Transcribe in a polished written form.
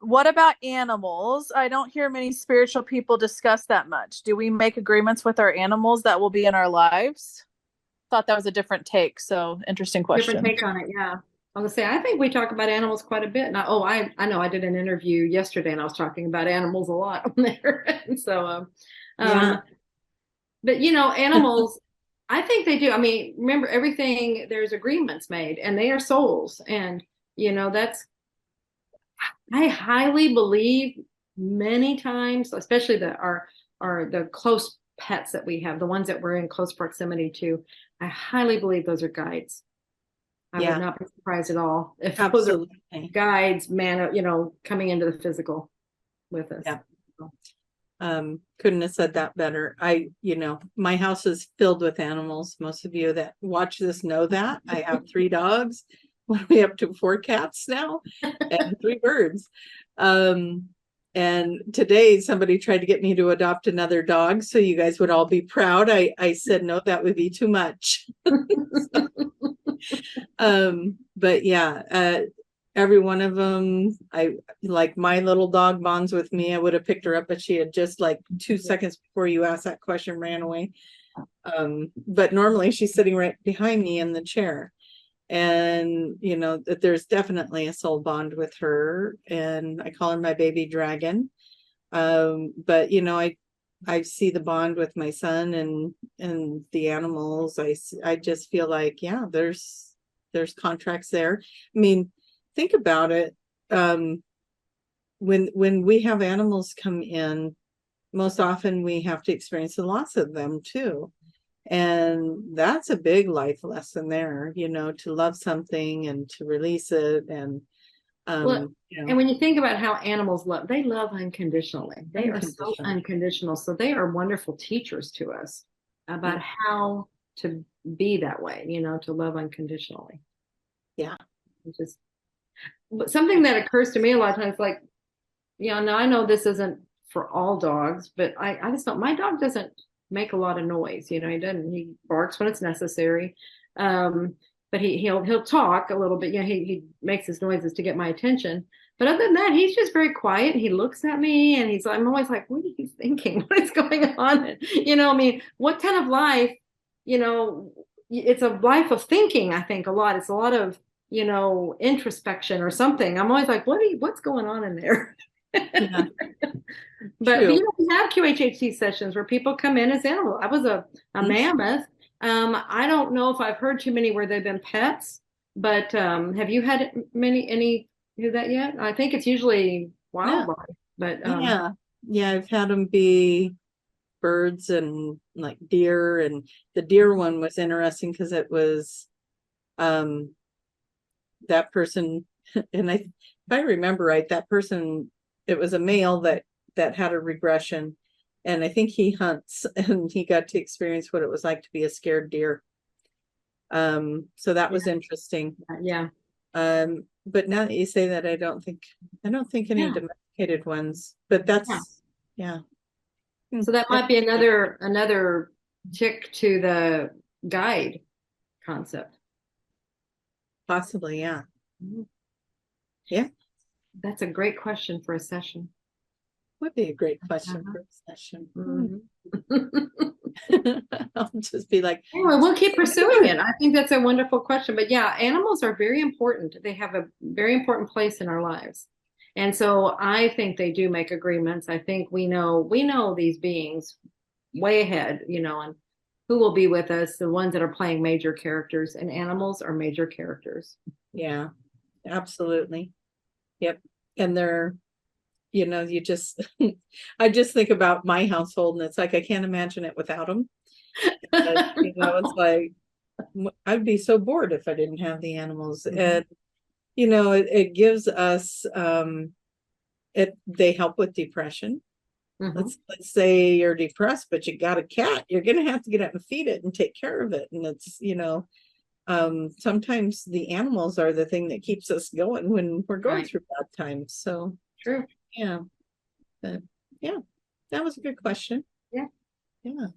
what about animals? I don't hear many spiritual people discuss that much. Do we make agreements with our animals that will be in our lives? Thought that was a different take. So interesting Different question. take on it. Yeah. I was gonna say, I think we talk about animals quite a bit. And I know I did an interview yesterday and I was talking about animals a lot on there. And so, Yeah. um, but animals, I think they do. I mean, remember everything, there's agreements made and they are souls. And, that's, I highly believe many times, especially the close pets that we have, the ones that we're in close proximity to, I highly believe those are guides. I would Yeah. not be surprised at all if those are Absolutely. guides, man, coming into the physical with us. Yeah. Couldn't have said that better. My house is filled with animals. Most of you that watch this know that. I have 3 dogs. What are we up to? 4 cats now and 3 birds. And today somebody tried to get me to adopt another dog so you guys would all be proud. I said no, that would be too much. But yeah, every one of them, I like my little dog bonds with me. I would have picked her up, but she had just like 2 seconds before you asked that question ran away. But normally she's sitting right behind me in the chair. And that there's definitely a soul bond with her, and I call her my baby dragon. But I see the bond with my son and the animals. I just feel like, yeah, there's contracts there. I mean, think about it. When we have animals come in, most often we have to experience the loss of them too. And that's a big life lesson there, to love something and to release it. And, Well, and when you think about how animals love, they love unconditionally. They are so unconditional. So they are wonderful teachers to us about how to be that way, to love unconditionally. Yeah. But something that occurs to me a lot of times, like, now I know this isn't for all dogs, but I just don't, my dog doesn't make a lot of noise. He barks when it's necessary. But he'll talk a little bit. He makes his noises to get my attention. But other than that, he's just very quiet. He looks at me and I'm always like, what are you thinking? What is going on? I mean, what kind of life, it's a life of thinking, I think a lot. It's a lot of, introspection or something. I'm always like, what's going on in there? Yeah. But we have QHHT sessions where people come in as animals. I was a mammoth. I don't know if I've heard too many where they've been pets, but have you had any do that yet? I think it's usually wildlife, but yeah, I've had them be birds and like deer, and the deer one was interesting because it was that person, and if I remember right, that person, it was a male that had a regression, and I think he hunts, and he got to experience what it was like to be a scared deer. So that was interesting. Yeah. But now that you say that, I don't think any domesticated ones, but that's yeah. So that might be another tick to the guide concept. Possibly, yeah. Yeah. That's a great question for a session. Would be a great question for a session. I'll just be like, anyway, we'll keep pursuing it. I think that's a wonderful question. But yeah, animals are very important. They have a very important place in our lives. And so I think they do make agreements. I think we know these beings way ahead, and who will be with us, the ones that are playing major characters, and animals are major characters. Yeah, absolutely. Yep. And they're, you just, I just think about my household, and it's like, I can't imagine it without them. It's like, I'd be so bored if I didn't have the animals. And, it gives us, they help with depression. Let's say you're depressed, but you got a cat, you're going to have to get up and feed it and take care of it. And it's, sometimes the animals are the thing that keeps us going when we're going through bad times. So true. Yeah. But yeah, that was a good question. Yeah. Yeah.